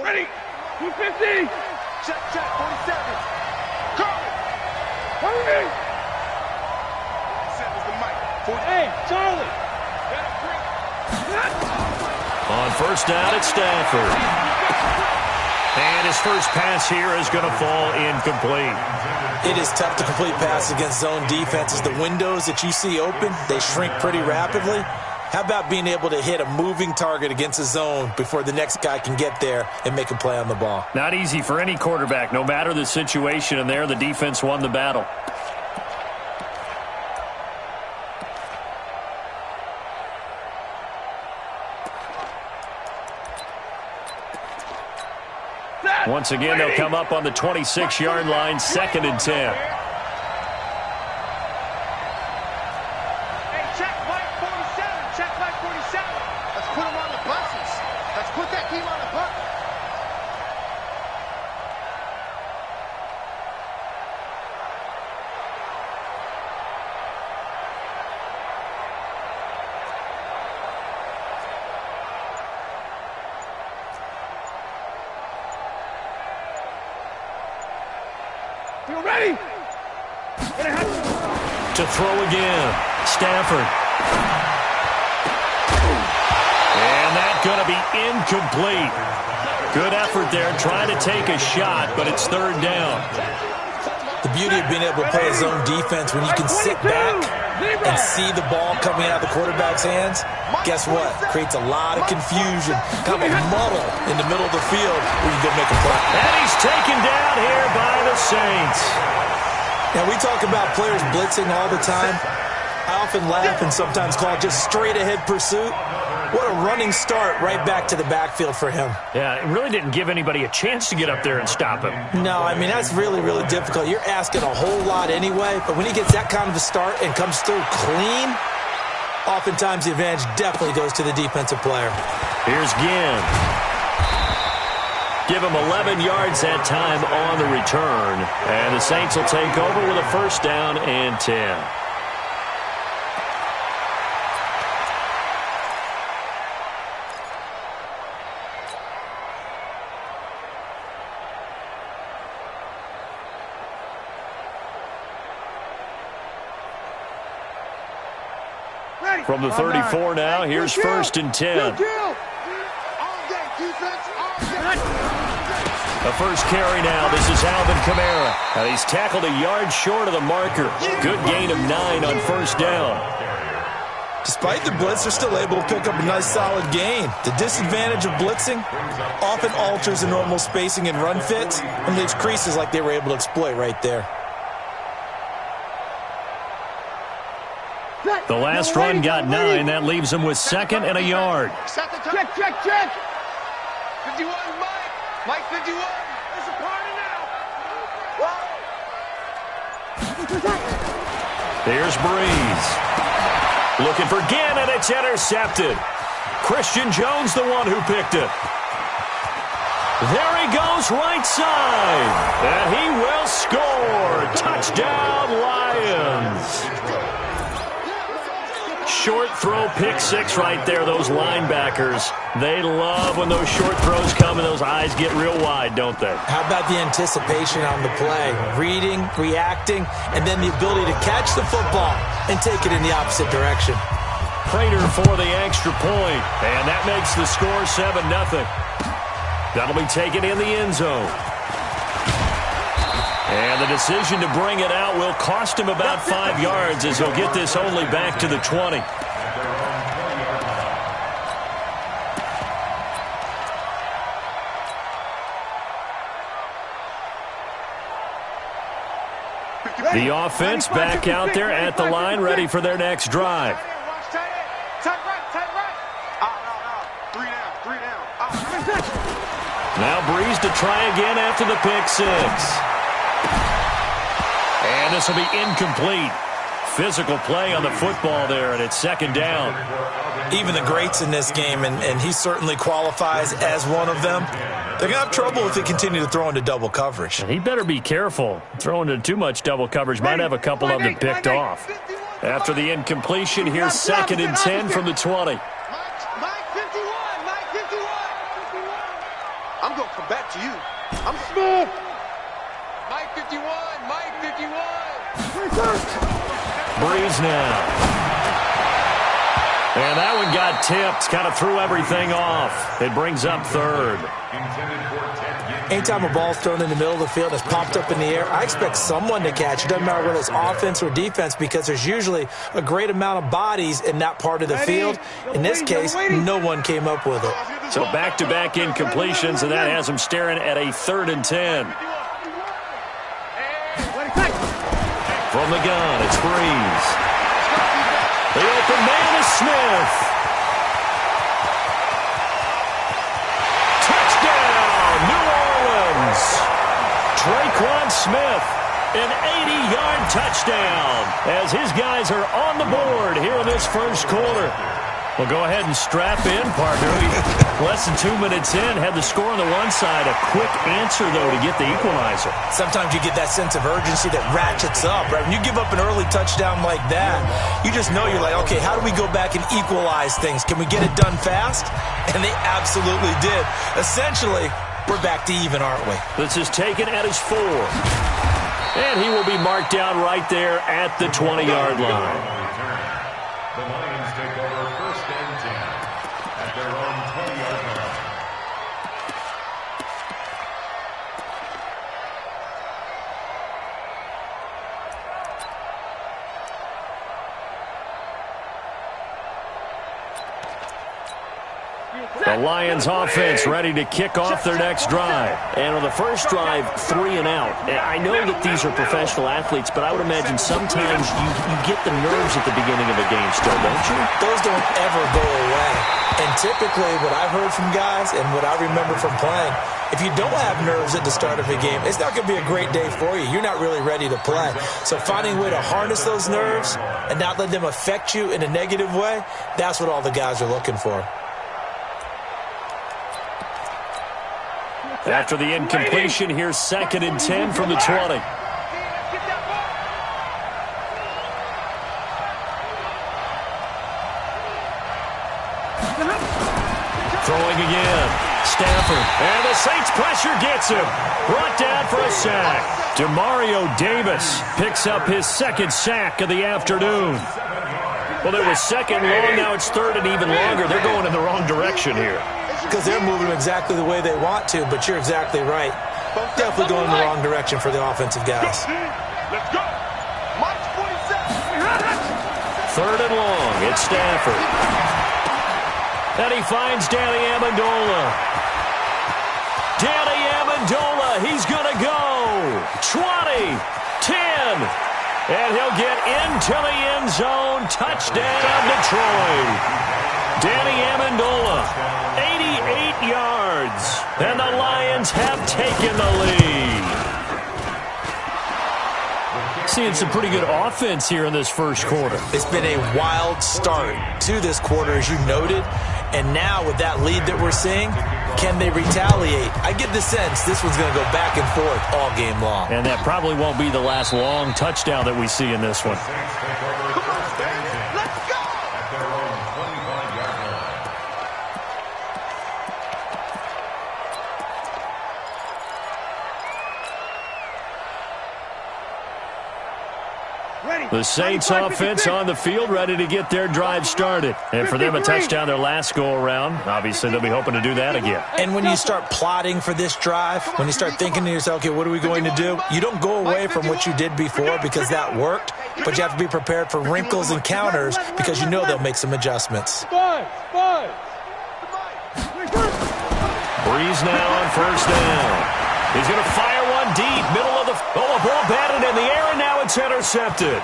Ready. 250. Check, 47. Carly. Hurry. 7's the mic. 40. Hey, Charlie. On first down, it's Stafford. And his first pass here is going to fall incomplete. It is tough to complete passes against zone defenses. The windows that you see open, they shrink pretty rapidly. How about being able to hit a moving target against a zone before the next guy can get there and make a play on the ball? Not easy for any quarterback, no matter the situation, and there the defense won the battle. Once again, they'll come up on the 26-yard line, 2nd and 10. Hey, check Mike 47. Check Mike 47. Let's put him on the buses. Let's put that team on the bus. You ready? To throw again, Stafford. And that's going to be incomplete. Good effort there, trying to take a shot, but it's 3rd down. The beauty of being able to play a zone defense when you can sit back and see the ball coming out of the quarterback's hands, guess what? Creates a lot of confusion, kind of a muddle in the middle of the field where you can go make a play. And he's taken down here by the Saints. Now, we talk about players blitzing all the time. I often laugh and sometimes call it just straight-ahead pursuit. What a running start right back to the backfield for him. Yeah, it really didn't give anybody a chance to get up there and stop him. No, I mean, that's really, really difficult. You're asking a whole lot anyway, but when he gets that kind of a start and comes through clean, oftentimes the advantage definitely goes to the defensive player. Here's Ginn. Give him 11 yards that time on the return. And the Saints will take over with a 1st down and 10. From the 34 now, here's 1st and 10. A first carry now. This is Alvin Kamara. Now he's tackled a yard short of the marker. Good gain of 9 on 1st down. Despite the blitz, they're still able to pick up a nice solid gain. The disadvantage of blitzing often alters the normal spacing and run fits and leaves creases like they were able to exploit right there. The last run got 9. That leaves him with 2nd and a yard. Check. 51, Mike. Mike 51. It's a party now. Here's Breeze. Looking for Ginn, and it's intercepted. Christian Jones, the one who picked it. There he goes, right side. And he will score. Touchdown, Lions. Short throw, pick 6 right there. Those linebackers, they love when those short throws come and those eyes get real wide, don't they? How about the anticipation on the play? Reading, reacting, and then the ability to catch the football and take it in the opposite direction. Prater for the extra point, and that makes the score 7-0. That'll be taken in the end zone. And the decision to bring it out will cost him about 5 yards as he'll get this only back to the 20. The offense back out there at the line, ready for their next drive. Now Breeze to try again after the pick 6. And this will be incomplete. Physical play on the football there, and it's 2nd down. Even the greats in this game, and he certainly qualifies as one of them, they're going to have trouble if they continue to throw into double coverage. And he better be careful. Throwing into too much double coverage might have a couple of them picked off. After the incompletion, here's 2nd and 10 from the 20. Mike 51. I'm going for Mike 51, Mike 51. Breeze now. And that one got tipped, kind of threw everything off. It brings up third. Anytime a ball's thrown in the middle of the field and it's popped up in the air, I expect someone to catch it. Doesn't matter whether it's offense or defense, because there's usually a great amount of bodies in that part of the field. In this case, no one came up with it. So back-to-back incompletions, and that has them staring at a 3rd and 10. From the gun, it's Breeze. The open man is Smith. Touchdown, New Orleans. Traquan Smith, an 80-yard touchdown, as his guys are on the board here in this first quarter. Well, go ahead and strap in, partner. Less than 2 minutes in, had the score on the one side. A quick answer, though, to get the equalizer. Sometimes you get that sense of urgency that ratchets up, right? When you give up an early touchdown like that, you just know you're like, okay, how do we go back and equalize things? Can we get it done fast? And they absolutely did. Essentially, we're back to even, aren't we? This is taken at his 4. And he will be marked down right there at the 20-yard line. The Lions take over 1st and 10 at their own 20-yard line. The Lions offense ready to kick off their next drive. And on the first drive, 3 and out. I know that these are professional athletes, but I would imagine sometimes you get the nerves at the beginning of a game still, don't you? Those don't ever go away. And typically what I've heard from guys and what I remember from playing, if you don't have nerves at the start of a game, it's not going to be a great day for you. You're not really ready to play. So finding a way to harness those nerves and not let them affect you in a negative way, that's what all the guys are looking for. After the incompletion, here's 2nd and 10 from the 20. Throwing again. Stafford. And the Saints pressure gets him. Brought down for a sack. Demario Davis picks up his 2nd sack of the afternoon. Well, it was 2nd long, now it's 3rd and even longer. They're going in the wrong direction here. Because they're moving exactly the way they want to, but you're exactly right. Definitely going in the wrong direction for the offensive guys. Let's go. March 47. 3rd and long. It's Stafford. And he finds Danny Amendola. Danny Amendola, he's going to go. 20, 10, and he'll get into the end zone. Touchdown, Detroit. Danny Amendola, 88 yards, and the Lions have taken the lead. Seeing some pretty good offense here in this first quarter. It's been a wild start to this quarter, as you noted, and now with that lead that we're seeing, can they retaliate? I get the sense this one's going to go back and forth all game long. And that probably won't be the last long touchdown that we see in this one. Let's go. At their own 25-yard line. The Saints offense on the field, ready to get their drive started. And for them, a touchdown their last go-around. Obviously, they'll be hoping to do that again. And when you start plotting for this drive, when you start thinking to yourself, okay, what are we going to do? You don't go away from what you did before because that worked, but you have to be prepared for wrinkles and counters because you know they'll make some adjustments. Breeze now on 1st down. He's going to fire one deep, middle of the... Oh, a ball batted in the air, and now it's intercepted.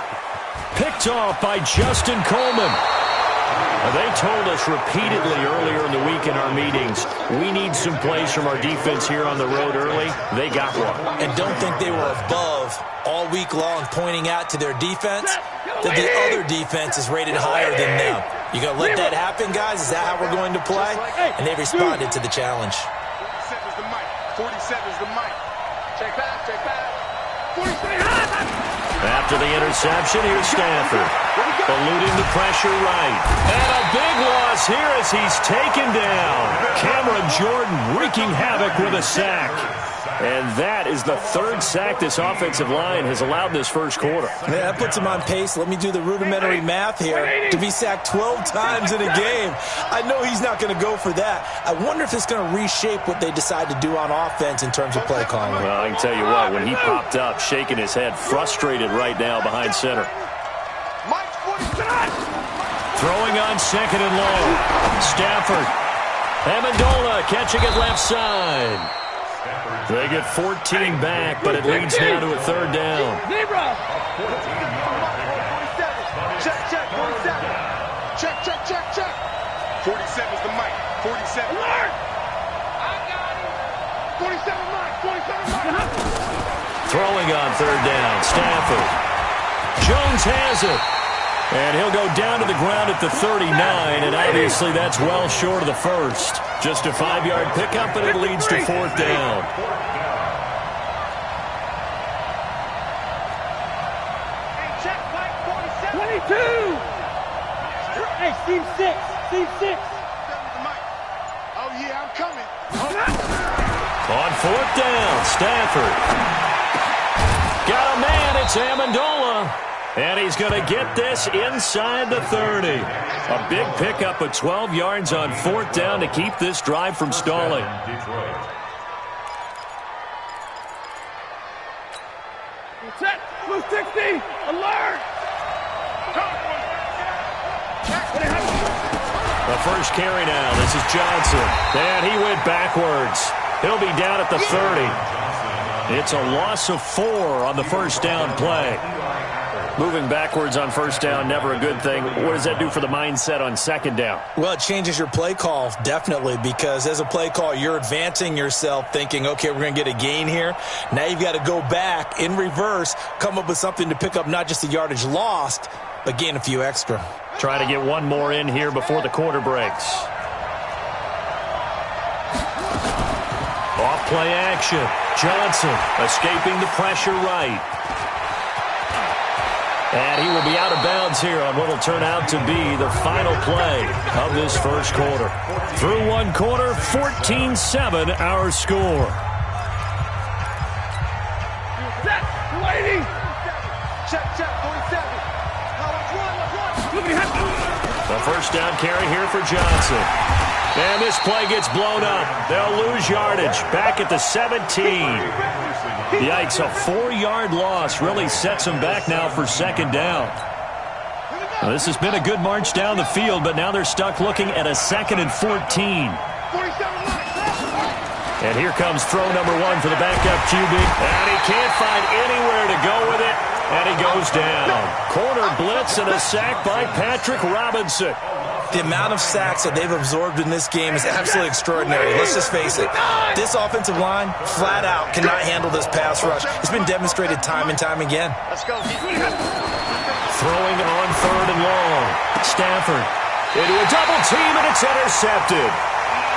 Picked off by Justin Coleman. Now, they told us repeatedly earlier in the week in our meetings, we need some plays from our defense here on the road early. They got one. And don't think they were above all week long pointing out to their defense that the other defense is rated higher than them. You going to let that happen, guys? Is that how we're going to play? And they responded to the challenge. 47 is the mic. Check back, check back. 47. After the interception, here's Stafford. Eluding the pressure right. And a big loss here as he's taken down. Cameron Jordan wreaking havoc with a sack. And that is the third sack this offensive line has allowed this first quarter. Yeah, that puts him on pace. Let me do the rudimentary math here. To be sacked 12 times in a game. I know he's not going to go for that. I wonder if it's going to reshape what they decide to do on offense in terms of play calling. Well, I can tell you what, when he popped up, shaking his head, frustrated right now behind center. Throwing on second and long. Stafford. Amendola catching it left side. They get 14 back, but it leads now to a third down. Zebra! Check. 47's the mic. 47. Alert! I got it! 47 mic. Throwing on third down. Stafford. Jones has it. And he'll go down to the ground at the 39, and obviously that's well short of the first. Just a 5-yard pickup, and it leads to fourth down. Check, Mike, 47. 22! Hey, seam 6. Oh, yeah, I'm coming. On fourth down, Stafford. Got a man, it's Amendola. And he's going to get this inside the 30. A big pickup of 12 yards on fourth down to keep this drive from stalling. Set. Blue 60. Alert! The first carry now. This is Johnson. And he went backwards. He'll be down at the 30. It's a loss of 4 on the first down play. Moving backwards on first down, never a good thing. What does that do for the mindset on second down? Well, it changes your play call, definitely, because as a play call, you're advancing yourself thinking, okay, we're going to get a gain here. Now you've got to go back in reverse, come up with something to pick up not just the yardage lost, but gain a few extra. Trying to get one more in here before the quarter breaks. Off play action. Johnson escaping the pressure right. And he will be out of bounds here on what will turn out to be the final play of this first quarter. Through one quarter, 14-7 our score. Set. Waiting. Check, 47. The first down carry here for Johnson. And this play gets blown up. They'll lose yardage. Back at the 17. Yikes, a 4-yard loss really sets them back now for second down. Now, this has been a good march down the field, but now they're stuck looking at a 2nd and 14. And here comes throw number 1 for the backup QB. And he can't find anywhere to go with it. And he goes down. Corner blitz and a sack by Patrick Robinson. The amount of sacks that they've absorbed in this game is absolutely extraordinary. Let's just face it. This offensive line, flat out, cannot handle this pass rush. It's been demonstrated time and time again. Let's go. Throwing on third and long. Stafford into a double team, and it's intercepted.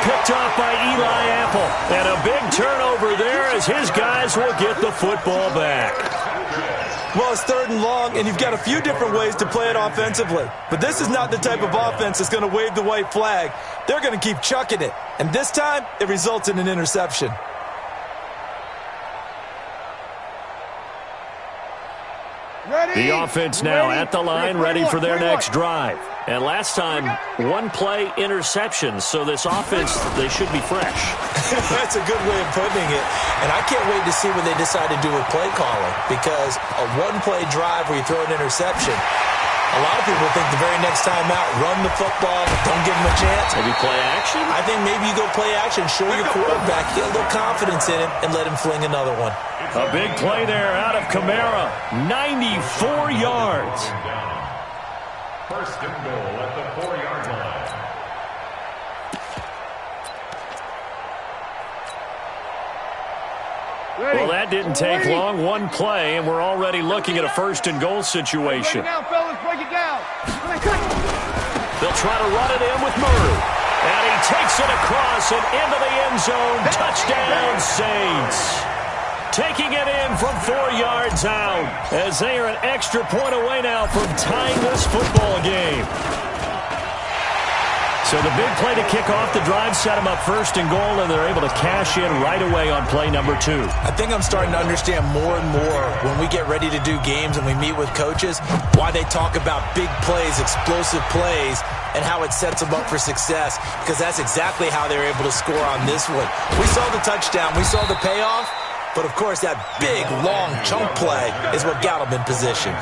Picked off by Eli Apple. And a big turnover there as his guys will get the football back. Well, it's third and long, and you've got a few different ways to play it offensively. But this is not the type of offense that's going to wave the white flag. They're going to keep chucking it. And this time, it results in an interception. The offense now at the line, ready for their next drive. And last time, one-play interception. So this offense, they should be fresh. That's a good way of putting it. And I can't wait to see what they decide to do with play calling. Because a one-play drive where you throw an interception, a lot of people think the very next time out, run the football, don't give them a chance. Maybe play action? I think maybe you go play action, show your quarterback, get a little confidence in him, and let him fling another one. A big play there out of Kamara. 94 yards. First and goal at the 4-yard line. Well, that didn't take long. One play, and we're already looking at a first and goal situation. Break it down, fellas. Break it down. They'll try to run it in with Murray. And he takes it across and into the end zone. Touchdown, Saints. Taking it in from 4 yards out as they are an extra point away now from tying this football game. So the big play to kick off the drive set them up first and goal, and they're able to cash in right away on play number 2. I think I'm starting to understand more and more when we get ready to do games and we meet with coaches why they talk about big plays, explosive plays, and how it sets them up for success, because that's exactly how they were able to score on this one. We saw the touchdown. We saw the payoff. But, of course, that big, long chunk play is what got them in position.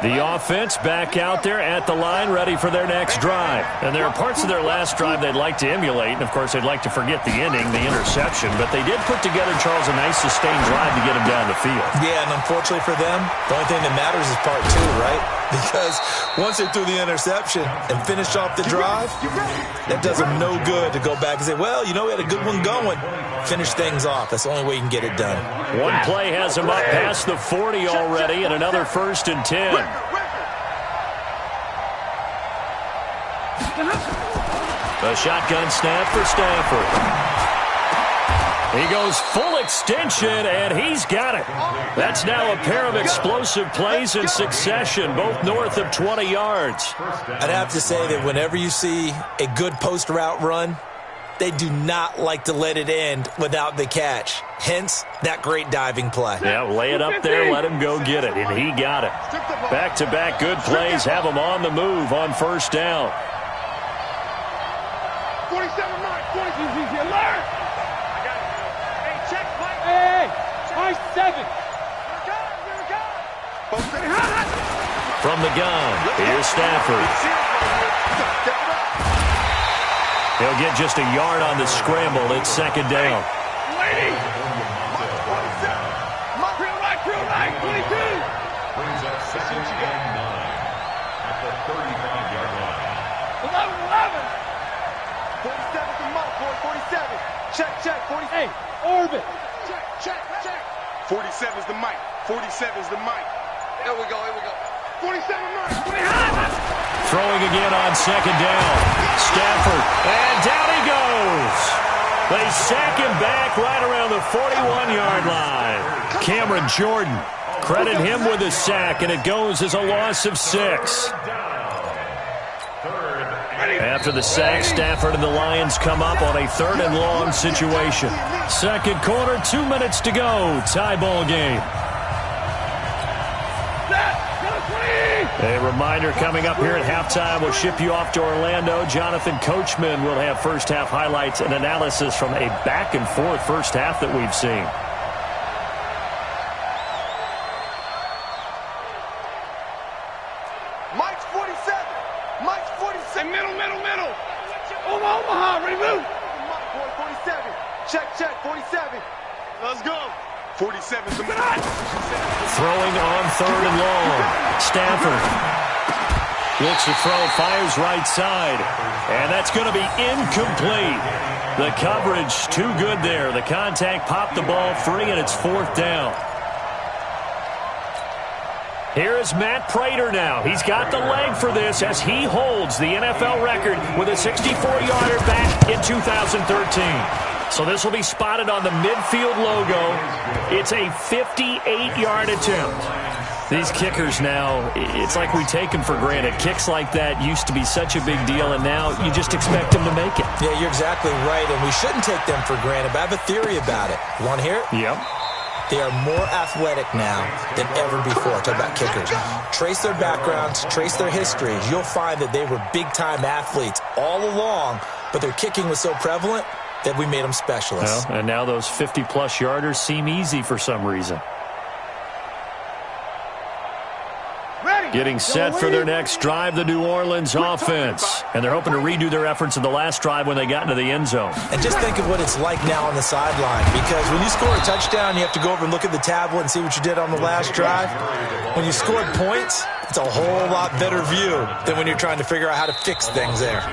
The offense back out there at the line, ready for their next drive. And there are parts of their last drive they'd like to emulate. And, of course, they'd like to forget the inning, the interception. But they did put together, Charles, a nice sustained drive to get them down the field. Yeah, and unfortunately for them, the only thing that matters is part 2, right? Because once they threw the interception and finished off the drive, that does them no good to go back and say, well, you know, we had a good one going. Finish things off. That's the only way you can get it done. One play has them up past the 40 already, and another 1st and 10. A shotgun snap for Stafford. He goes full extension, and he's got it. That's now a pair of explosive plays in succession, both north of 20 yards. I'd have to say that whenever you see a good post route run, they do not like to let it end without the catch. Hence, that great diving play. Yeah, lay it up there, let him go get it, and he got it. Back-to-back good plays have him on the move on 1st down. 47 Mike, 40 easy alert! I got it. Hey, check, Mike. Hey, Mike 7. From the gun, here's Stafford. He'll get just a yard on the scramble. It's 2nd down. Lady! Real right, 22! Brings up 2nd and 9 at the 35-yard line. 11. 47's the Mike, boy, 47. Check, 47. Hey, orbit. Check. 47's the Mike. 47's the Mike. Here we go. 47 Mike. Throwing again on 2nd down. Stafford, and down he goes. They sack him back right around the 41-yard line. Cameron Jordan, credit him with a sack, and it goes as a loss of 6. After the sack, Stafford and the Lions come up on a 3rd and long situation. 2nd quarter, 2 minutes to go. Tie ball game. A reminder coming up here at halftime. We'll ship you off to Orlando. Jonathan Coachman will have first half highlights and analysis from a back-and-forth first half that we've seen. Mike's 47. Mike's 47. Middle. Omaha, ready, move. Mike, boy, 47. Check, 47. Let's go. 47's the Mike. Throwing on 3rd and long. Stafford looks to throw, fires right side, and that's going to be incomplete. The coverage too good there. The contact popped the ball free, and it's 4th down. Here is Matt Prater now. He's got the leg for this as he holds the NFL record with a 64-yarder back in 2013. So this will be spotted on the midfield logo. It's a 58-yard attempt. These kickers now, it's like we take them for granted. Kicks like that used to be such a big deal, and now you just expect them to make it. Yeah, you're exactly right, and we shouldn't take them for granted. But I have a theory about it. You want to hear it? Yep. They are more athletic now than ever before. Talk about kickers. Trace their backgrounds, trace their histories. You'll find that they were big-time athletes all along, but their kicking was so prevalent that we made them specialists. Well, and now those 50-plus yarders seem easy for some reason. Getting set for their next drive, the New Orleans offense. And they're hoping to redo their efforts in the last drive when they got into the end zone. And just think of what it's like now on the sideline, because when you score a touchdown, you have to go over and look at the tablet and see what you did on the last drive. When you scored points, it's a whole lot better view than when you're trying to figure out how to fix things there.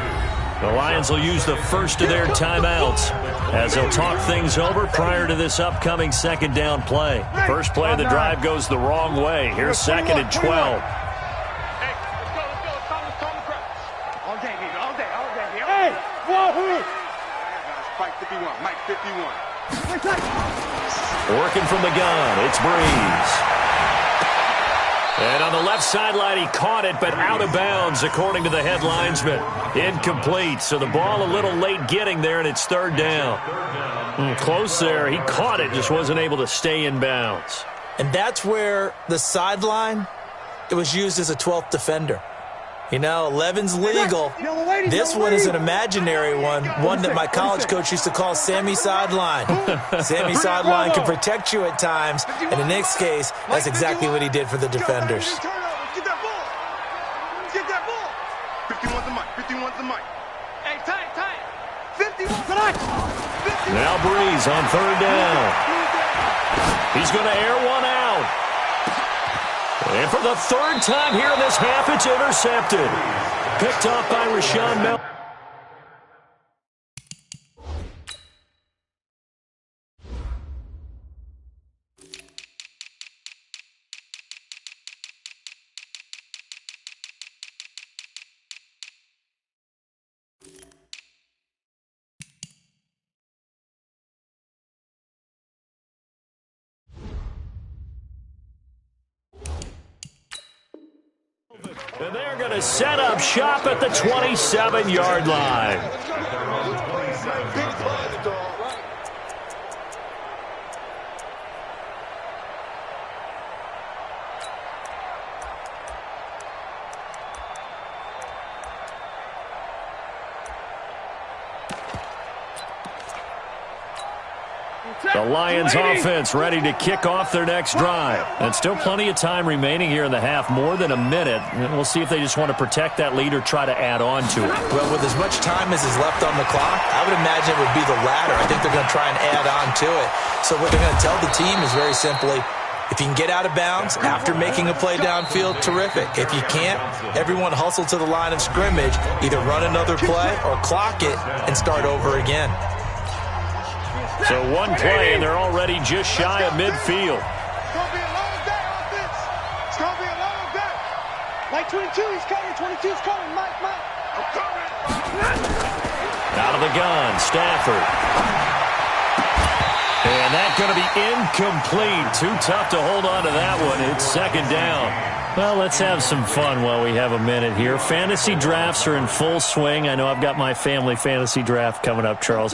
The Lions will use the first of their timeouts as they'll talk things over prior to this upcoming 2nd down play. First play of the drive goes the wrong way. Here's 2nd and 12. Hey, wahoo! Fight 51. Mike 51. Working from the gun, it's Breeze. And on the left sideline, he caught it, but out of bounds, according to the head linesman. Incomplete, so the ball a little late getting there, and it's third down. Close there. He caught it, just wasn't able to stay in bounds. And that's where the sideline, it was used as a 12th defender. You know, 11's legal. This one is an imaginary one that my college coach used to call Sammy Sideline. Sammy Sideline can protect you at times, and in this case, that's exactly what he did for the defenders. Get that ball. Get that ball. 51's the mic. 51's the mic. Hey, tie it. 51's the mic. Now Breeze on third down. He's going to air one out. And for the third time here in this half, it's intercepted. Picked off by Rashawn Mel. And they're going to set up shop at the 27-yard line. The Lions offense ready to kick off their next drive. And still plenty of time remaining here in the half, more than a minute. And we'll see if they just want to protect that lead or try to add on to it. Well, with as much time as is left on the clock, I would imagine it would be the latter. I think they're going to try and add on to it. So what they're going to tell the team is very simply, if you can get out of bounds after making a play downfield, terrific. If you can't, everyone hustle to the line of scrimmage, either run another play or clock it and start over again. So one play, and they're already just shy of midfield. It's going to be a long day, offense. It's going to be a long day. Mike 22, he's coming. 22's coming. Mike. I'm coming. Out of the gun, Stafford. And that's going to be incomplete. Too tough to hold on to that one. It's second down. Well, let's have some fun while we have a minute here. Fantasy drafts are in full swing. I know I've got my family fantasy draft coming up, Charles.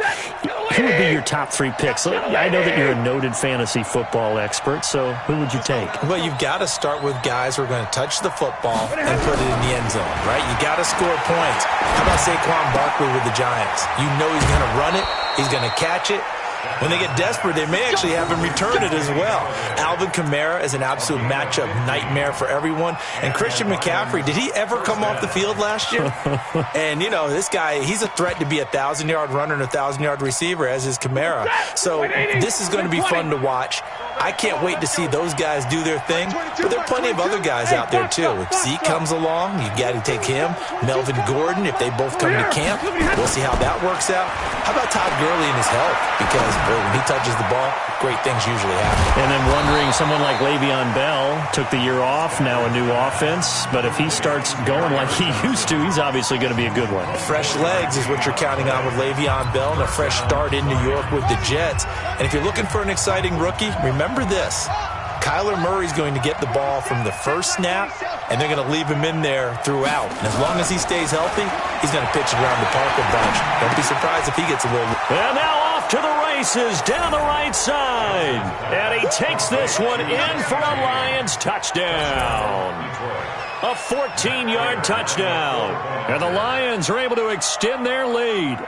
Who would be your top 3 picks? I know that you're a noted fantasy football expert, so who would you take? Well, you've got to start with guys who are going to touch the football and put it in the end zone, right? You got to score points. How about Saquon Barkley with the Giants? You know he's going to run it. He's going to catch it. When they get desperate, they may actually have him return it as well. Alvin Kamara is an absolute matchup nightmare for everyone. And Christian McCaffrey, did he ever come off the field last year? And, you know, this guy, he's a threat to be a 1,000-yard runner and a 1,000-yard receiver, as is Kamara. So this is going to be fun to watch. I can't wait to see those guys do their thing. But there are plenty of other guys out there, too. If Zeke comes along, you got to take him. Melvin Gordon, if they both come to camp, we'll see how that works out. How about Todd Gurley and his health? Because, boy, when he touches the ball, great things usually happen. And then wondering, someone like Le'Veon Bell took the year off, now a new offense. But if he starts going like he used to, he's obviously going to be a good one. Fresh legs is what you're counting on with Le'Veon Bell and a fresh start in New York with the Jets. And if you're looking for an exciting rookie, remember this. Kyler Murray's going to get the ball from the first snap, and they're going to leave him in there throughout. And as long as he stays healthy, he's going to pitch it around the park a bunch. Don't be surprised if he gets a little... And now off to the races down the right side. And he takes this one in for a Lions touchdown. A 14-yard touchdown. And the Lions are able to extend their lead.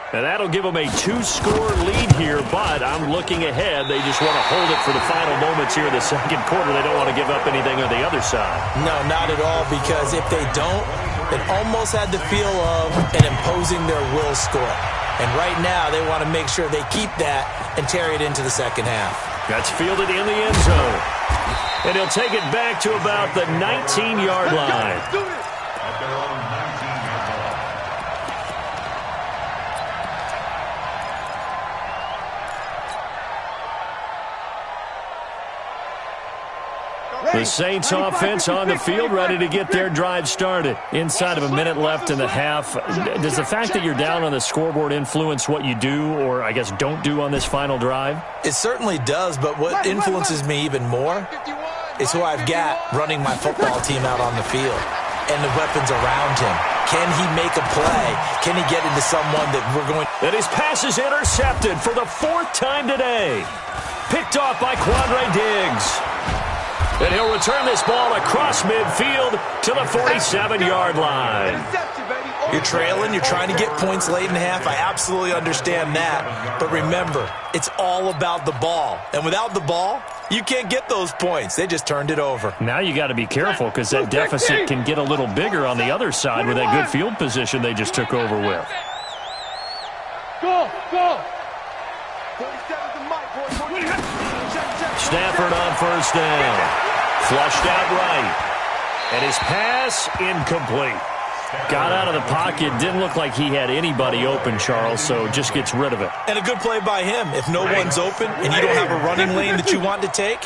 And that'll give them a 2-score lead here, but I'm looking ahead. They just want to hold it for the final moments here in the second quarter. They don't want to give up anything on the other side. No, not at all, because if they don't, it almost had the feel of an imposing their will score. And right now, they want to make sure they keep that and carry it into the second half. That's fielded in the end zone. And he'll take it back to about the 19-yard line. At their own 19-yard line. The Saints offense on the field, ready to get their drive started. Inside of a minute left in the half. Does the fact that you're down on the scoreboard influence what you do, or I guess don't do on this final drive? It certainly does, but what influences me even more is who I've got running my football team out on the field and the weapons around him. Can he make a play? Can he get into someone that we're going... And his pass is intercepted for the 4th time today. Picked off by Quandre Diggs. And he'll return this ball across midfield to the 47-yard line. You're trailing. You're trying to get points late in half. I absolutely understand that. But remember, it's all about the ball. And without the ball, you can't get those points. They just turned it over. Now you got to be careful because that deficit can get a little bigger on the other side with that good field position they just took over with. Go! Stafford on first down. Flushed out right. And his pass incomplete. Got out of the pocket. Didn't look like he had anybody open, Charles, so just gets rid of it. And a good play by him. If no one's open and you don't have a running lane that you want to take,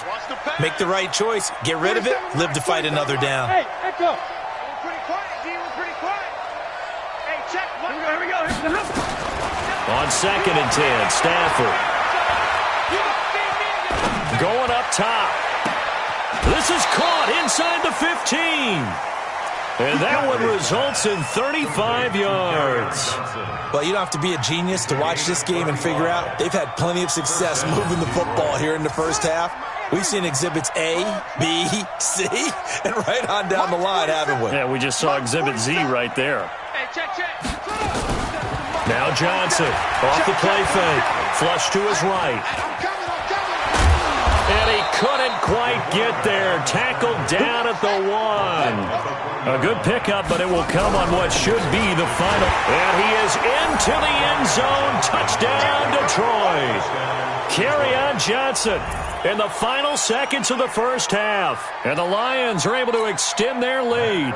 make the right choice. Get rid of it. Live to fight another down. Hey, echo. Pretty quiet, D. Pretty quiet. Hey, check. Here we go. On 2nd and 10, Stafford. Going up top. This is caught inside the 15. And that one results in 35 yards. Well, you don't have to be a genius to watch this game and figure out they've had plenty of success moving the football here in the first half. We've seen exhibits A, B, C, and right on down the line, haven't we? Yeah, we just saw exhibit Z right there. Hey, check. Now Johnson off the play fake. Flush to his right. And he couldn't quite get there. Tackled down at the 1. A good pickup, but it will come on what should be the final. And he is into the end zone. Touchdown, Detroit. Kerryon Johnson in the final seconds of the first half. And the Lions are able to extend their lead.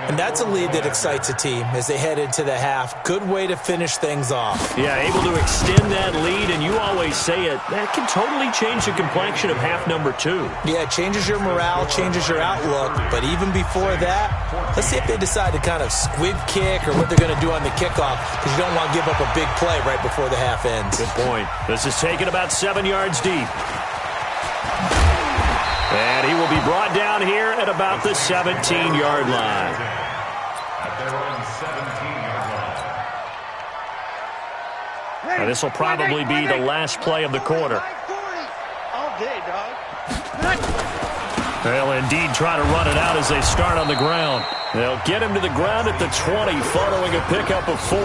And that's a lead that excites a team as they head into the half. Good way to finish things off. Yeah, able to extend that lead, and you always say it, that can totally change the complexion of half number 2. Yeah, it changes your morale, changes your outlook. But even before that, let's see if they decide to kind of squib kick or what they're going to do on the kickoff, because you don't want to give up a big play right before the half ends. Good point. This is taken about 7 yards deep. And he will be brought down here at about the 17-yard line. At their own 17-yard line. And this will probably be the last play of the quarter. All day, dog. They'll indeed try to run it out as they start on the ground. They'll get him to the ground at the 20 following a pickup of 4.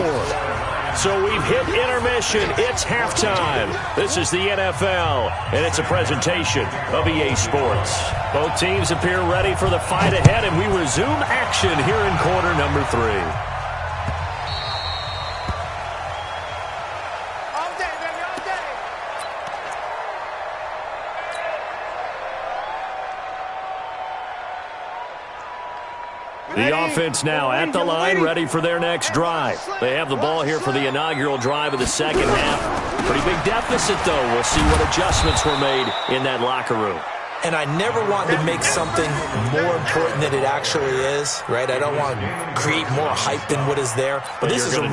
So we've hit intermission. It's halftime. This is the NFL, and it's a presentation of EA Sports. Both teams appear ready for the fight ahead, and we resume action here in quarter number 3. All day, baby, all day. The offense now at the line, ready for their next drive. They have the ball here for the inaugural drive of the second half. Pretty big deficit, though. We'll see what adjustments were made in that locker room. And I never want to make something more important than it actually is, right? I don't want to create more hype than what is there. But this is I'm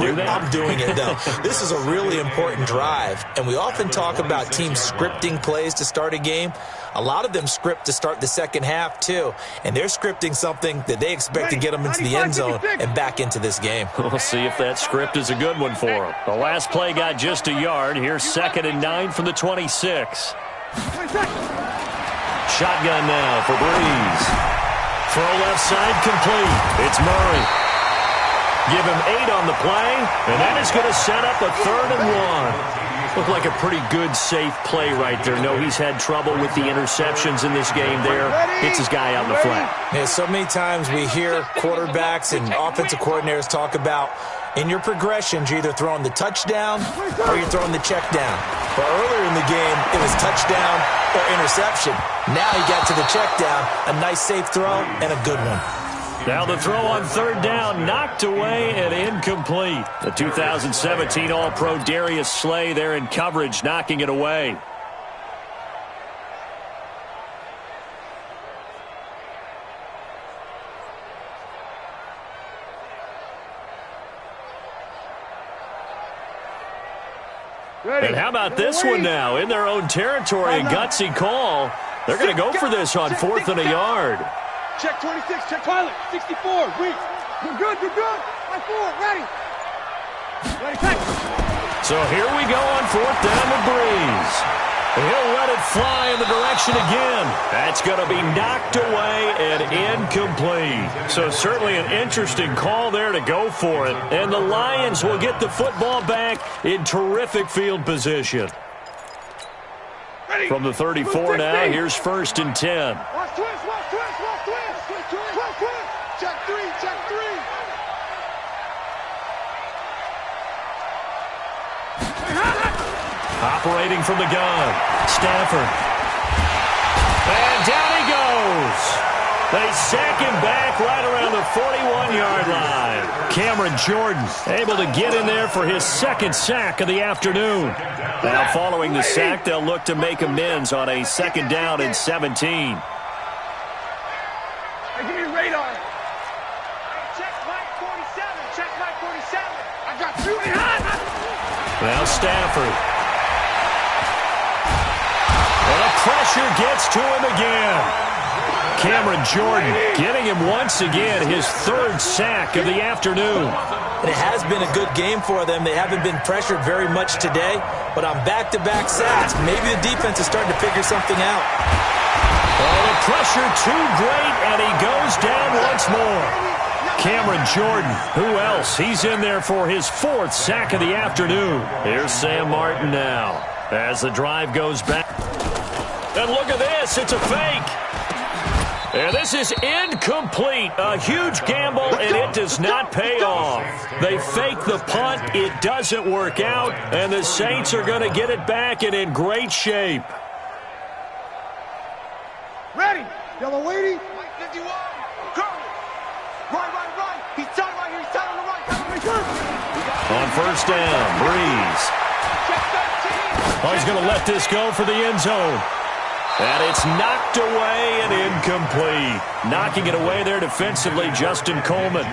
doing it, though. This is a really important drive. And we often talk about teams scripting plays to start a game. A lot of them script to start the second half, too. And they're scripting something that they expect to get them into the end zone and back into this game. We'll see if that script is a good one for them. The last play got just a yard. Here's 2nd and 9 from the 26. Shotgun now for Breeze. Throw left side complete. It's Murray. Give him 8 on the play, and that is going to set up a 3rd and 1. Looked like a pretty good, safe play right there. No, he's had trouble with the interceptions in this game there. Hits his guy out in the flat. Yeah, so many times we hear quarterbacks and offensive coordinators talk about in your progressions, you're either throwing the touchdown or you're throwing the check down. But earlier in the game, it was touchdown or interception. Now he got to the check down, a nice safe throw, and a good one. Now the throw on 3rd down, knocked away and incomplete. The 2017 All-Pro Darius Slay there in coverage, knocking it away. And how about this one now? In their own territory, a gutsy call. They're going to go for this on 4th and a yard. Check 26, check pilot, 64, weak. You're good, you're good. Line 4, ready. Ready, check. So here we go on 4th down with Breeze. He'll let it fly in the direction again. That's going to be knocked away and incomplete. So certainly an interesting call there to go for it. And the Lions will get the football back in terrific field position. Ready. From the 34 now, here's 1st and 10. Watch twist, watch twist, watch twist. Watch twist. Check 3, check 3. Operating from the gun, Stafford. And down he goes. They sack him back right around the 41-yard line. Cameron Jordan able to get in there for his 2nd sack of the afternoon. Now following the sack, they'll look to make amends on a 2nd down and 17. Hey, give me a radar. Check Mike 47, check Mike 47. I got you. Now Stafford. And the pressure gets to him again. Cameron Jordan getting him once again his 3rd sack of the afternoon. And it has been a good game for them. They haven't been pressured very much today, but on back-to-back sacks, maybe the defense is starting to figure something out. Oh, the pressure too great, and he goes down once more. Cameron Jordan, who else? He's in there for his 4th sack of the afternoon. Here's Sam Martin now as the drive goes back. And look at this, it's a fake. And this is incomplete. A huge gamble, and it does not pay off. They fake the punt. It doesn't work out, and the Saints are going to get it back and in great shape. Ready. Yellow waiting. 51. Curl. Right. He's tight right here. He's tight on the right. On 1st down, Breeze. Check 13. Oh, he's going to let this go for the end zone. And it's knocked away and incomplete. Knocking it away there defensively, Justin Coleman.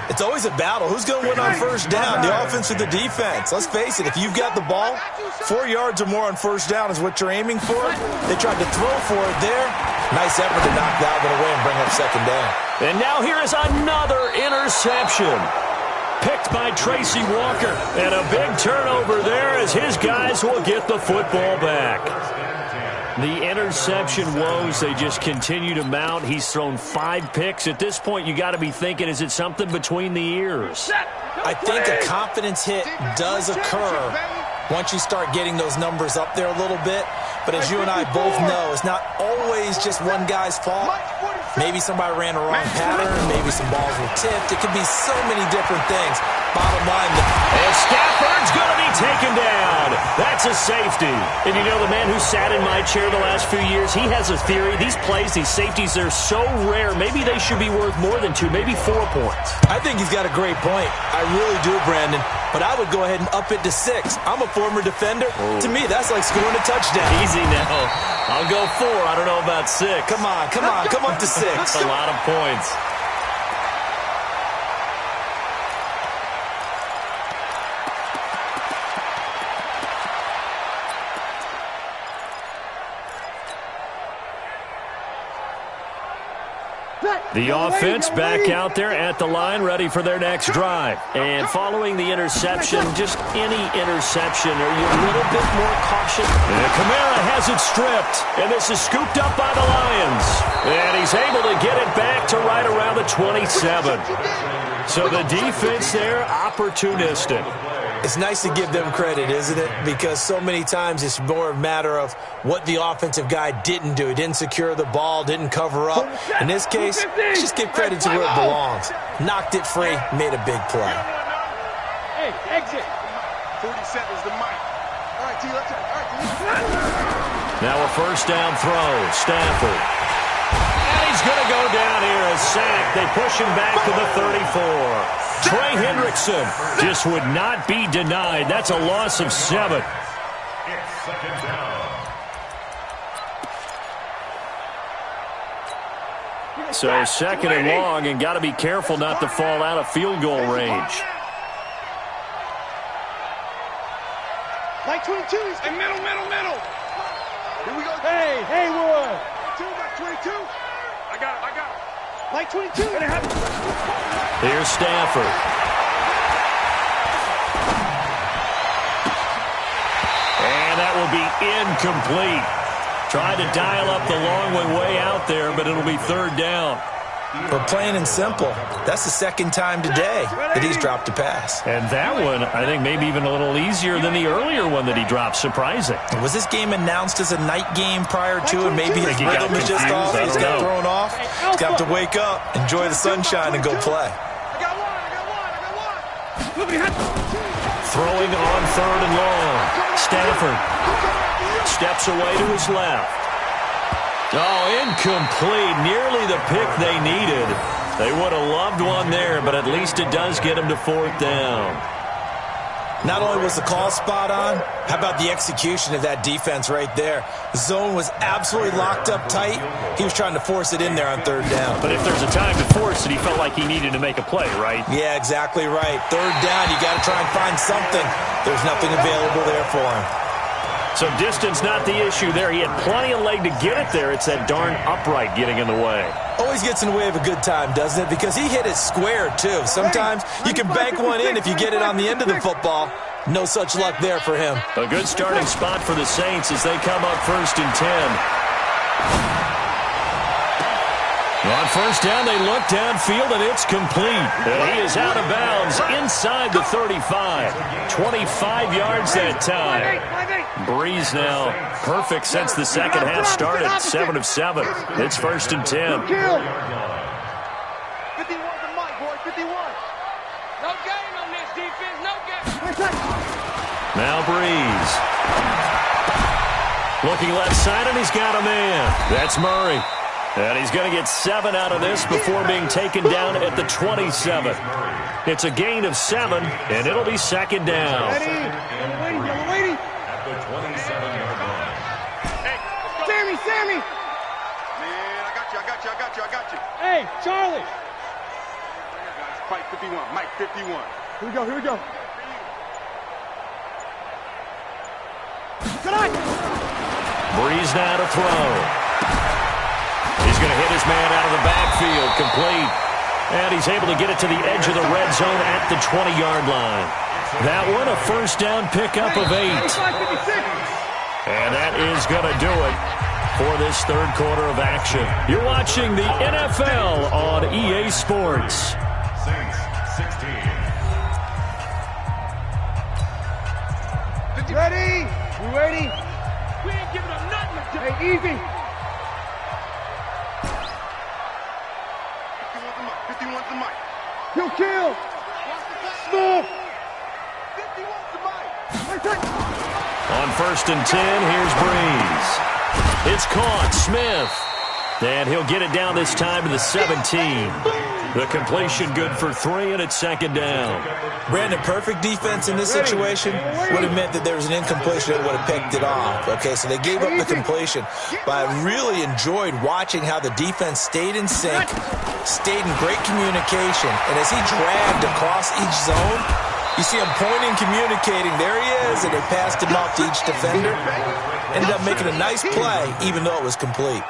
It's always a battle. Who's going to win on 1st down, the offense or the defense? Let's face it, if you've got the ball, 4 yards or more on 1st down is what you're aiming for. They tried to throw for it there. Nice effort to knock that one away and bring up 2nd down. And now here is another interception. Picked by Tracy Walker. And a big turnover there as his guys will get the football back. The interception woes, they just continue to mount. He's thrown 5 picks. At this point, you got to be thinking, is it something between the ears? I think a confidence hit does occur once you start getting those numbers up there a little bit. But as you and I both know, it's not always just one guy's fault. Maybe somebody ran a wrong pattern. Maybe some balls were tipped. It could be so many different things. Bottom line, and Stafford's going to be taken down. That's a safety. And you know, the man who sat in my chair the last few years, he has a theory. These plays, these safeties, they're so rare. Maybe they should be worth more than 2, maybe 4 points. I think he's got a great point. I really do, Brandon. But I would go ahead and up it to 6. I'm a former defender. Oh. To me, that's like scoring a touchdown. Easy now. I'll go 4. I don't know about 6. Come on. Come up to 6. That's a lot of points. The offense back out there at the line, ready for their next drive. And following the interception, just any interception, are you a little bit more cautious? And Kamara has it stripped, and this is scooped up by the Lions. And he's able to get it back to right around the 27. So the defense there, opportunistic. It's nice to give them credit, isn't it? Because so many times it's more a matter of what the offensive guy didn't do. He didn't secure the ball, didn't cover up. In this case, just give credit to where it belongs. Knocked it free, made a big play. Hey, exit. 47's the mic. All right, T, let's go. All right, T. Now a 1st down throw, Stafford. And he's going to go down here as sacked. They push him back to the 34. Trey Hendrickson just would not be denied. That's a loss of 7. It's 2nd down. So 2nd and long, and got to be careful not to fall out of field goal range. Mike 22. Hey, middle. Here we go. Hey, Haywood. 22. I got it. Mike 22. Here's Stafford. And that will be incomplete. Tried to dial up the long way out there, but it'll be third down. But plain and simple, that's the second time today that he's dropped a pass. And that one, I think, maybe even a little easier than the earlier one that he dropped. Surprising. Was this game announced as a night game prior to, and maybe his rhythm is just off? He's got thrown off. He's got to wake up, enjoy the sunshine, and go play. I got one. Throwing on third and long. Stafford steps away to his left. Oh, incomplete. Nearly the pick they needed. They would have loved one there, but at least it does get them to fourth down. Not only was the call spot on, how about the execution of that defense right there? The zone was absolutely locked up tight. He was trying to force it in there on third down. But if there's a time to force it, he felt like he needed to make a play, right? Yeah, exactly right. Third down, you got to try and find something. There's nothing available there for him. So distance not the issue there. He had plenty of leg to get it there. It's that darn upright getting in the way. Always gets in the way of a good time, doesn't it? Because he hit it square, too. Sometimes you can bank one in if you get it on the end of the football. No such luck there for him. A good starting spot for the Saints as they come up 1st and 10. On first down, they look downfield, and it's complete. And he is out of bounds inside the 35. 25 yards that time. Breeze now perfect since the second half started. 7 of 7. It's 1st and 10. 51 to Mike, boy. 51. No game on this defense. No game. Now Breeze. Looking left side, and he's got a man. That's Murray. And he's going to get 7 out of this before being taken down at the 27. It's a gain of 7, and it'll be second down. Waiting. At the 27-yard line. Sammy. Man, I got you. Hey, Charlie. Mike 51. Mike 51. Here we go. Good eye. Breeze now to throw. He's going to hit his man out of the backfield, complete. And he's able to get it to the edge of the red zone at the 20-yard line. That one, a first down pickup of 8. And that is going to do it for this third quarter of action. You're watching the NFL on EA Sports. Saints 16. Ready? You ready? We ain't giving up nothing. Hey, easy. 51 to Mike. Kill. Smooth. 51 to Mike. On 1st and 10, here's Breeze. It's caught. Smith. And he'll get it down this time to the 17. The completion good for 3, and it's second down. Brandon, perfect defense in this situation would have meant that there was an incompletion that would have picked it off. Okay, so they gave up the completion. But I really enjoyed watching how the defense stayed in sync, stayed in great communication, and as he dragged across each zone, you see him pointing, communicating. There he is, and they passed him off to each defender. Ended up making a nice play, even though it was complete.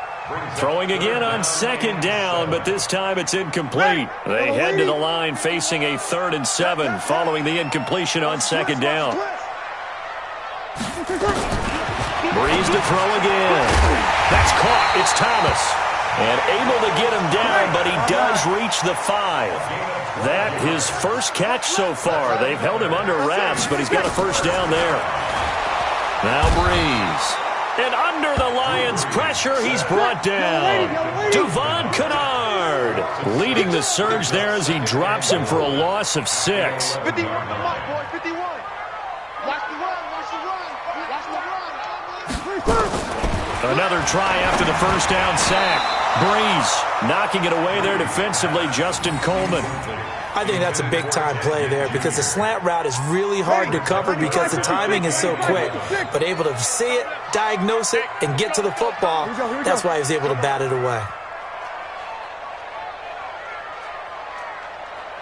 Throwing again on second down, but this time it's incomplete. They head to the line facing a 3rd and 7 following the incompletion on second down. Breeze to throw again. That's caught. It's Thomas. And able to get him down, but he does reach the 5. That his first catch so far. They've held him under wraps, but he's got a first down there. Now Breeze. And under the Lions' pressure, he's brought down. Devon Kennard leading the surge there as he drops him for a loss of 6. 51 to Mike, boy. 51. Watch the run. Another try after the first down sack. Breeze knocking it away there defensively, Justin Coleman. I think that's a big-time play there because the slant route is really hard to cover because the timing is so quick. But able to see it, diagnose it, and get to the football, that's why he was able to bat it away.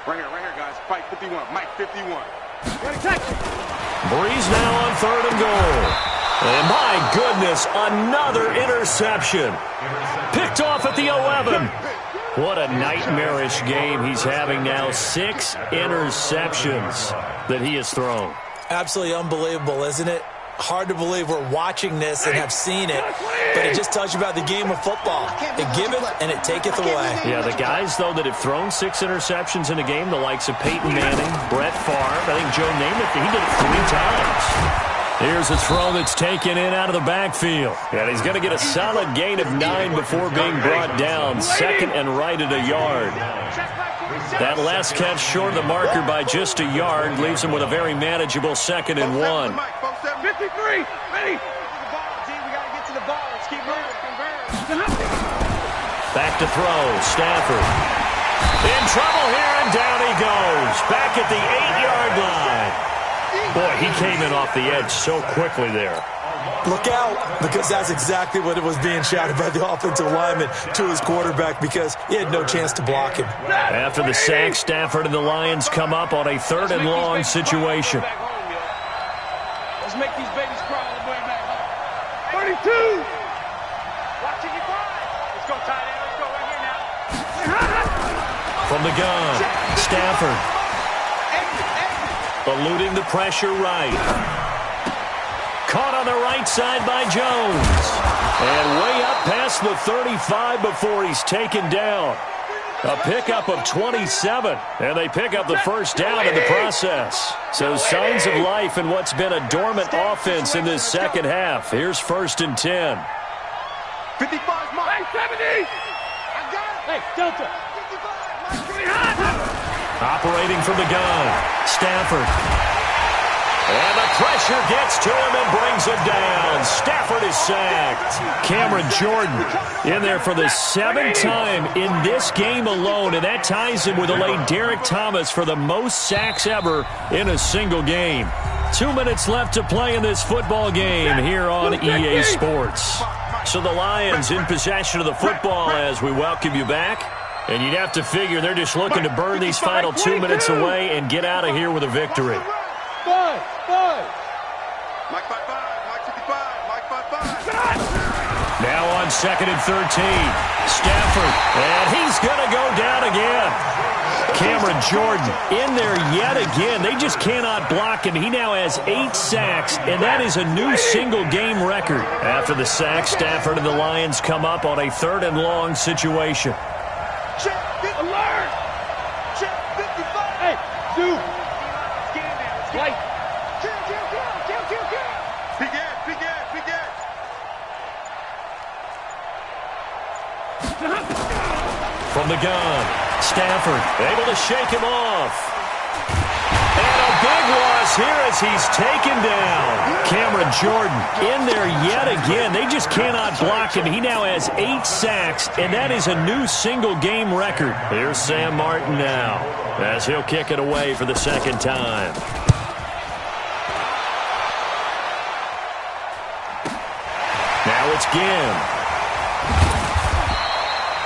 Right here, guys. Fight 51. Mike 51. Breeze now on 3rd and goal. And my goodness, another interception. Picked off at the 11. What a nightmarish game he's having now. 6 interceptions that he has thrown. Absolutely unbelievable, isn't it? Hard to believe we're watching this and have seen it, but it just tells you about the game of football. It giveth and it taketh away. Yeah, the guys, though, that have thrown 6 interceptions in a game, the likes of Peyton Manning, Brett Favre, I think Joe Namath, he did it 3 times. Here's a throw that's taken in out of the backfield. And he's going to get a solid gain of 9 before being brought down. 2nd and right at a yard. That last catch short of the marker by just a yard leaves him with a very manageable 2nd and 1. 53, ready. Back to throw, Stafford. In trouble here, and down he goes. Back at the 8-yard line. Boy, he came in off the edge so quickly there. Look out, because that's exactly what it was being shouted by the offensive lineman to his quarterback, because he had no chance to block him. After the sack, Stafford and the Lions come up on a 3rd and long situation. Let's make these babies crawl all the way back home. 32. Watching you fly. Let's go, tight end. Let's go right here now. From the gun, Stafford. Eluding the pressure right. Caught on the right side by Jones. And way up past the 35 before he's taken down. A pickup of 27. And they pick up the first down in the process. So signs of life in what's been a dormant offense in this second half. Here's 1st and 10. 55 Mike. Hey, 70. I got it. Hey, Delta. 55. Operating from the gun, Stafford. And the pressure gets to him and brings him down. Stafford is sacked. Cameron Jordan in there for the 7th time in this game alone, and that ties him with the late Derek Thomas for the most sacks ever in a single game. 2 minutes left to play in this football game here on EA Sports. So the Lions in possession of the football as we welcome you back. And you'd have to figure they're just looking to burn these final 2 minutes away and get out of here with a victory. Five. Mike 55, Mike 55, Mike 55. Now on 2nd and 13. Stafford, and he's going to go down again. Cameron Jordan in there yet again. They just cannot block him. He now has 8 sacks, and that is a new single-game record. After the sack, Stafford and the Lions come up on a 3rd and long situation. Check, alert! Check 55. Hey, Duke. Light. Peek it. From the gun, Stafford able to shake him off. And a big loss here as he's taken down. Cameron Jordan in there yet again. They just cannot block him. He now has 8 sacks, and that is a new single-game record. Here's Sam Martin now as he'll kick it away for the 2nd time. Now it's Ginn.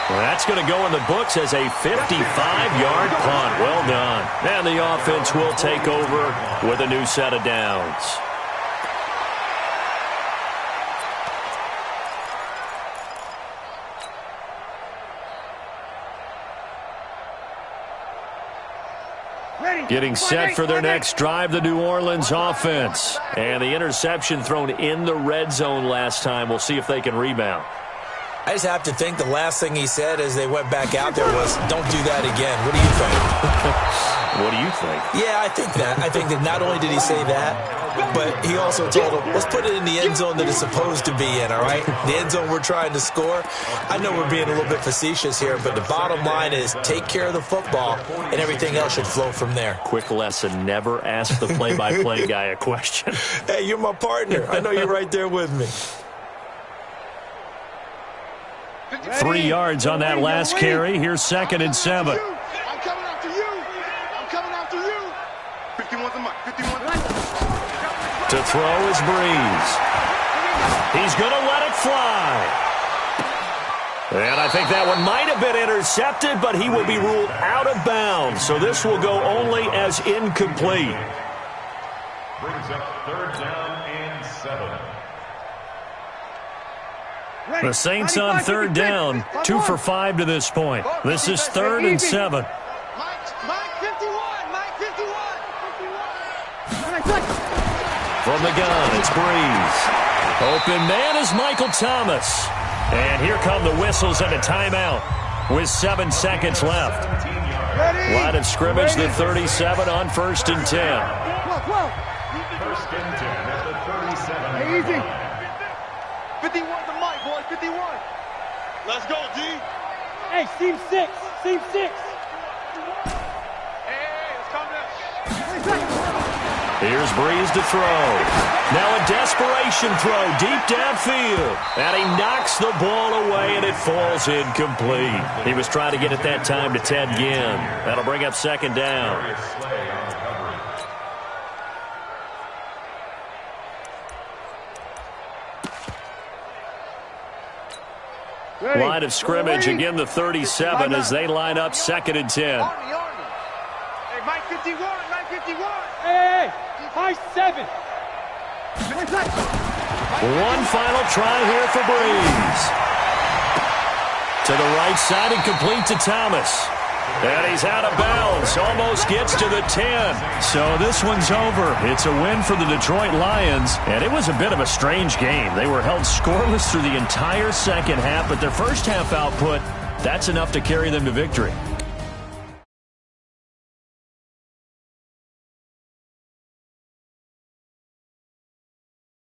Well, that's going to go in the books as a 55-yard punt. Well done. And the offense will take over with a new set of downs. Getting set for their next drive, the New Orleans offense. And the interception thrown in the red zone last time. We'll see if they can rebound. I just have to think the last thing he said as they went back out there was, don't do that again. What do you think? What do you think? Yeah, I think that. I think that not only did he say that, but he also told him, let's put it in the end zone that it's supposed to be in, all right? The end zone we're trying to score. I know we're being a little bit facetious here, but the bottom line is take care of the football, and everything else should flow from there. Quick lesson, never ask the play-by-play guy a question. Hey, you're my partner. I know you're right there with me. 3 yards on that last carry. Here's 2nd and 7. I'm coming after you. 51's the mic. 51's the mic. To throw is Breeze. He's going to let it fly. And I think that one might have been intercepted, but he will be ruled out of bounds. So this will go only as incomplete. Brings up 3rd down and 7. The Saints on 3rd down, 2 for 5 to this point. This is 3rd and 7. Mike 51, Mike 51. From the gun, it's Breeze. Open man is Michael Thomas. And here come the whistles and a timeout with 7 seconds left. Line of scrimmage, the 37 on 1st and 10. 1st and 10 at the 37. Easy. 51 to Mike, boy, 51. Let's go, G. Hey, seam 6. Seam 6. Hey, let's come down. Here's Breeze to throw. Now a desperation throw deep downfield. And he knocks the ball away, and it falls incomplete. He was trying to get it that time to Ted Ginn. That'll bring up 2nd down. Line of scrimmage, again the 37 as they line up 2nd and 10. Hey, Mike 51, Mike 51. Hey, high 7. One final try here for Breeze. To the right side and complete to Thomas. And he's out of bounds, almost gets to the 10. So this one's over. It's a win for the Detroit Lions, and it was a bit of a strange game. They were held scoreless through the entire second half, but their first half output, that's enough to carry them to victory.